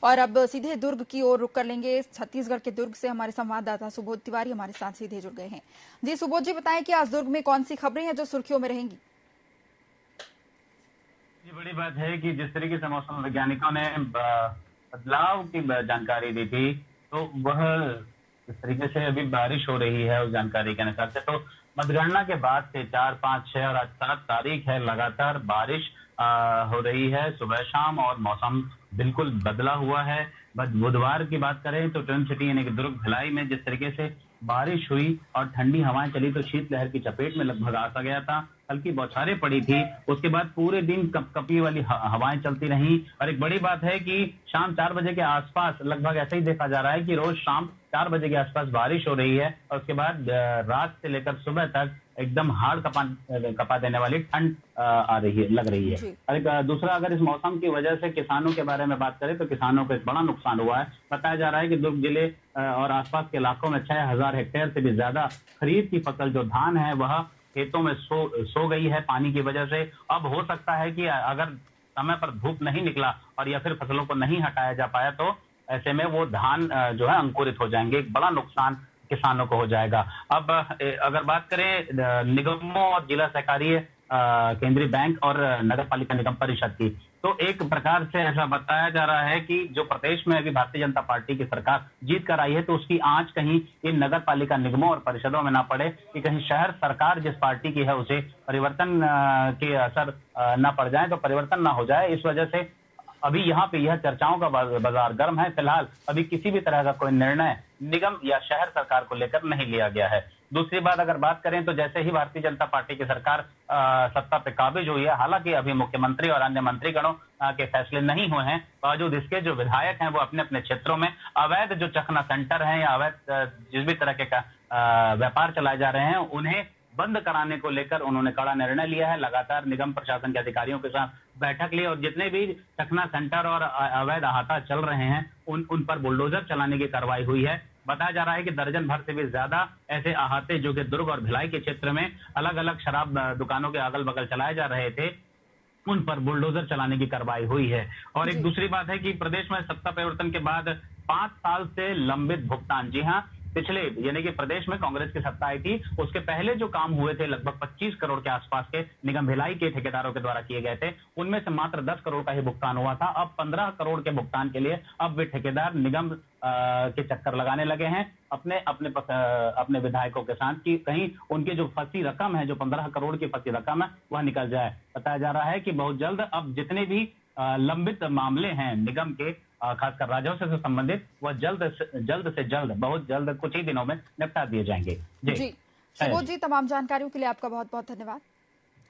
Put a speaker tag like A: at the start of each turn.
A: और अब सीधे दुर्ग की ओर रुक कर लेंगे। छत्तीसगढ़ के दुर्ग से हमारे संवाददाता सुबोध तिवारी हमारे साथ सीधे जुड़ गए हैं। जी सुबोध जी, बताएं कि आज दुर्ग में कौन सी खबरें हैं जो सुर्खियों में रहेंगी?
B: ये बड़ी बात है कि जिस तरीके से मौसम वैज्ञानिकों ने बदलाव की जानकारी दी थी, तो वह जिस तरीके से अभी बारिश हो रही है उस जानकारी के अनुसार से, तो मतगणना के बाद से 4, 5, 6 और आज 7 तारीख है, लगातार बारिश हो रही है सुबह शाम, और मौसम बिल्कुल बदला हुआ है। बस बुधवार की बात करें तो ट्विन सिटी यानी कि दुर्ग भिलाई में जिस तरीके से बारिश हुई और ठंडी हवाएं चली, तो शीतलहर की चपेट में लगभग आ गया था। हल्की बौछारें पड़ी थी, उसके बाद पूरे दिन कपकपी वाली हवाएं चलती रहीं। और एक बड़ी बात है कि शाम 4 बजे के आसपास लगभग ऐसा ही देखा जा रहा है कि रोज शाम 4 बजे के आसपास बारिश हो रही है, और उसके बाद रात से लेकर सुबह तक एकदम हाड़ कपा देने वाली ठंड आ रही है, लग रही है। और एक दूसरा, अगर इस मौसम की वजह से किसानों के बारे में बात करें तो किसानों को एक बड़ा नुकसान हुआ है। बताया जा रहा है कि दुर्ग जिले और आसपास के इलाकों में 6,000 हेक्टेयर से भी ज्यादा खरीफ की फसल जो धान है वह खेतों में सो गई है पानी की वजह से। अब हो सकता है कि अगर समय पर धूप नहीं निकला और या फिर फसलों को नहीं हटाया जा पाया, तो ऐसे में वो धान जो है अंकुरित हो जाएंगे। एक बड़ा नुकसान किसानों को हो जाएगा। अब अगर बात करें निगमों और जिला सहकारी केंद्रीय बैंक और नगर पालिका निगम परिषद की, तो एक प्रकार से ऐसा बताया जा रहा है कि जो प्रदेश में अभी भारतीय जनता पार्टी की सरकार जीत कर आई है, तो उसकी आंच कहीं इन नगर पालिका निगमों और परिषदों में ना पड़े, कि कहीं शहर सरकार जिस पार्टी की है उसे परिवर्तन के असर ना पड़ जाए, तो परिवर्तन ना हो जाए। इस वजह से अभी यहाँ पे यह चर्चाओं का बाजार गर्म है। फिलहाल अभी किसी भी तरह का कोई निर्णय निगम या शहर सरकार को लेकर नहीं लिया गया है। दूसरी बात, अगर बात करें तो जैसे ही भारतीय जनता पार्टी की सरकार सत्ता पे काबिज हुई है, हालांकि अभी मुख्यमंत्री और अन्य मंत्रीगणों के फैसले नहीं हुए हैं, बावजूद इसके जो विधायक हैं वो अपने अपने क्षेत्रों में अवैध जो चखना सेंटर हैं या अवैध जिस भी तरह के व्यापार चलाए जा रहे हैं उन्हें बंद कराने को लेकर उन्होंने कड़ा निर्णय लिया है। लगातार निगम प्रशासन के अधिकारियों के साथ बैठक ली, और जितने भी चखना सेंटर और अवैध अहाता चल रहे हैं उन पर बुलडोजर चलाने की कार्रवाई हुई है। बताया जा रहा है कि दर्जन भर से भी ज्यादा ऐसे अहाते जो कि दुर्ग और भिलाई के क्षेत्र में अलग अलग शराब दुकानों के अगल बगल चलाए जा रहे थे, उन पर बुलडोजर चलाने की कार्रवाई हुई है। और एक दूसरी बात है कि प्रदेश में सत्ता परिवर्तन के बाद 5 साल से लंबित भुगतान, जी हाँ, पिछले यानी कि प्रदेश में कांग्रेस की सत्ता आई थी, उसके पहले जो काम हुए थे लगभग 25 करोड़ के आसपास के निगम भिलाई के ठेकेदारों के द्वारा किए गए थे, उनमें से मात्र 10 करोड़ का ही भुगतान हुआ था। अब 15 करोड़ के भुगतान के लिए अब वे ठेकेदार निगम के चक्कर लगाने लगे हैं अपने अपने अपने विधायकों के साथ, कि कहीं उनकी जो फंसी रकम है, जो 15 करोड़ की फंसी रकम है, वह निकल जाए। बताया जा रहा है कि बहुत जल्द अब जितने भी लंबित मामले हैं निगम के, खासकर राजस्व से संबंधित, वह जल्द से जल्द, बहुत जल्द, कुछ ही दिनों में निपटा दिए जाएंगे।
A: जी सुबोध जी, तमाम जानकारियों के लिए आपका बहुत बहुत धन्यवाद।